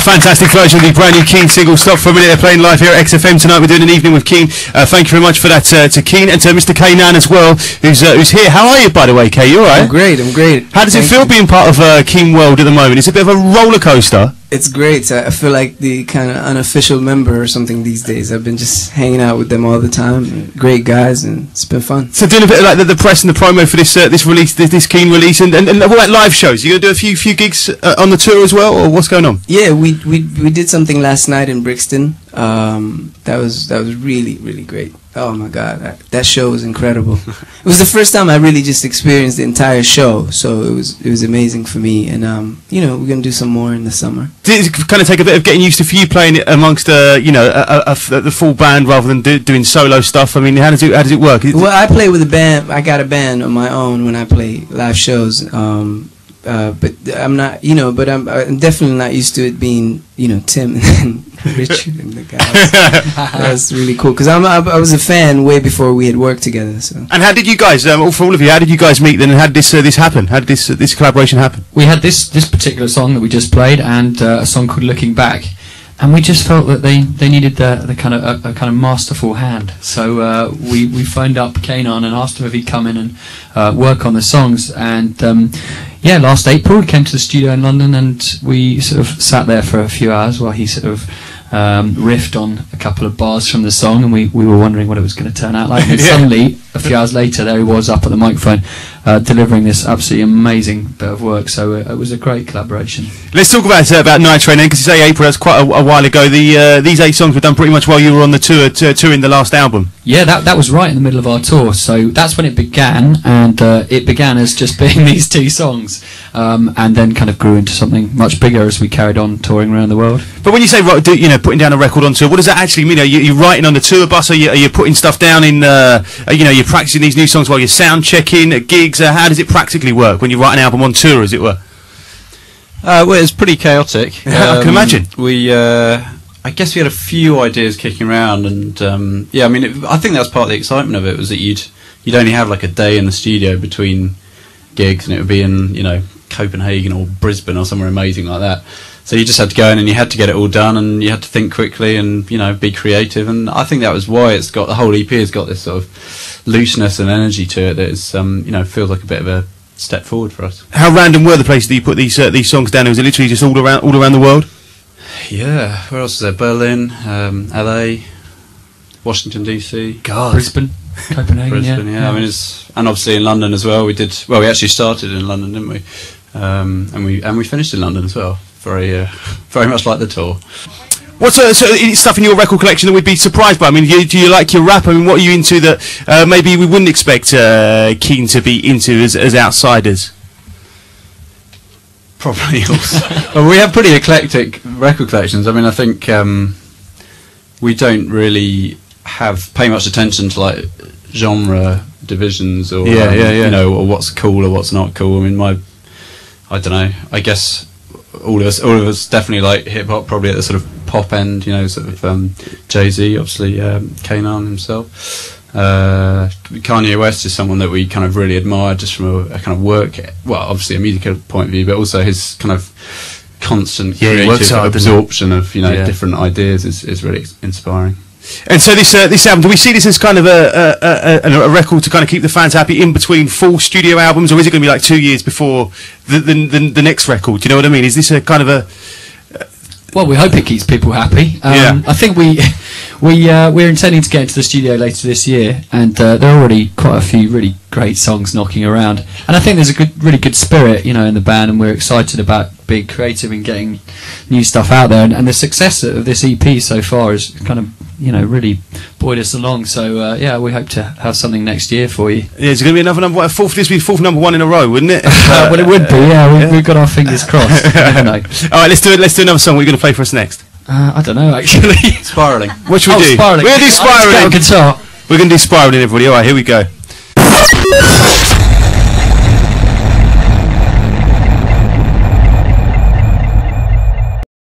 fantastic version of the brand new Keane single, Stop for a Minute. They're playing live here at XFM tonight. We're doing an evening with Keane. Thank you very much for that to Keane and to Mr. Keane as well, who's here. How are you, by the way, Kay? You alright? I'm great. How does it feel being part of Keane World at the moment? It's a bit of a roller coaster. It's great. I feel like the kind of unofficial member or something these days. I've been just hanging out with them all the time. Great guys, and it's been fun. So doing a bit of like the press and the promo for this release, this Keane release, and what about live shows? You gonna do a few gigs on the tour as well, or what's going on? Yeah, we did something last night in Brixton. That was really great. Oh my God, that show was incredible. It was the first time I really just experienced the entire show, so it was amazing for me. And we're gonna do some more in the summer. Did it kind of take a bit of getting used to for you playing it amongst the full band rather than doing solo stuff? I mean, how does it work? Well, I play with a band. I got a band on my own when I play live shows. But I'm not, but I'm definitely not used to it being, Tim and Richard and the guys. That's really cool because I was a fan way before we had worked together. So. And how did you guys, for all of you, how did you guys meet then? And how did this happen? How did this collaboration happen? We had this particular song that we just played and a song called Looking Back. And we just felt that they needed a kind of masterful hand, so we phoned up Keane and asked him if he'd come in and work on the songs. And last April he came to the studio in London, and we sort of sat there for a few hours while he sort of riffed on a couple of bars from the song, and we were wondering what it was going to turn out like. And suddenly, a few hours later, there he was up at the microphone, delivering this absolutely amazing bit of work. So it was a great collaboration. Let's talk about Night Train then, because you say April, that's quite a while ago. These 8 songs were done pretty much while you were on the tour touring the last album. Yeah, that was right in the middle of our tour, so that's when it began, and it began as just being these 2 songs, and then kind of grew into something much bigger as we carried on touring around the world. But when you say putting down a record on tour, what does that actually mean? Are you writing on the tour bus? Are you putting stuff down in you're practicing these new songs while you're sound checking at gigs? How does it practically work when you write an album on tour, as it were? Well, it's pretty chaotic. I can imagine. I guess we had a few ideas kicking around, and I think that's part of the excitement of it, was that you'd only have like a day in the studio between gigs, and it would be in Copenhagen or Brisbane or somewhere amazing like that. So you just had to go in and you had to get it all done, and you had to think quickly and be creative. And I think that was why the whole EP has got this sort of looseness and energy to it that is feels like a bit of a step forward for us. How random were the places that you put these songs down? Was it literally just all around the world? Yeah, where else was there? Berlin, LA, Washington DC, Brisbane, Copenhagen. Yeah. I mean, and obviously in London as well. We actually started in London, didn't we? And we finished in London as well. Very much like the tour. What's stuff in your record collection that we'd be surprised by? I mean, do you like your rap? I mean, what are you into that maybe we wouldn't expect Keane to be into as outsiders? Probably also. Well, we have pretty eclectic record collections. I mean, I think we don't really pay much attention to like genre divisions or or what's cool or what's not cool. I mean, I don't know. I guess all of us definitely like hip hop, probably at the sort of pop end. Sort of Jay-Z, obviously, Keane himself. Kanye West is someone that we kind of really admire, just from a kind of work, well, obviously a musical point of view, but also his kind of constant creative absorption of different ideas is really inspiring. And so this album, do we see this as kind of a record to kind of keep the fans happy in between full studio albums, or is it going to be like 2 years before the next record? Do you know what I mean? Is this a kind of a... Well, we hope it keeps people happy. I think we're intending to get into the studio later this year, and there are already quite a few really great songs knocking around. And I think there's a really good spirit, in the band, and we're excited about being creative and getting new stuff out there. And the success of this EP so far has kind of, really buoyed us along. So we hope to have something next year for you. Yeah, it's going to be another number one. This would be fourth number one in a row, wouldn't it? Well, it would be. Yeah, we've got our fingers crossed. You never know. All right, let's do another song. What are you going to play for us next? I don't know, actually. Spiralling. What should we do? Spiralling. We're going to do Spiralling. Guitar. We're going to do Spiralling, everybody. All right, here we go.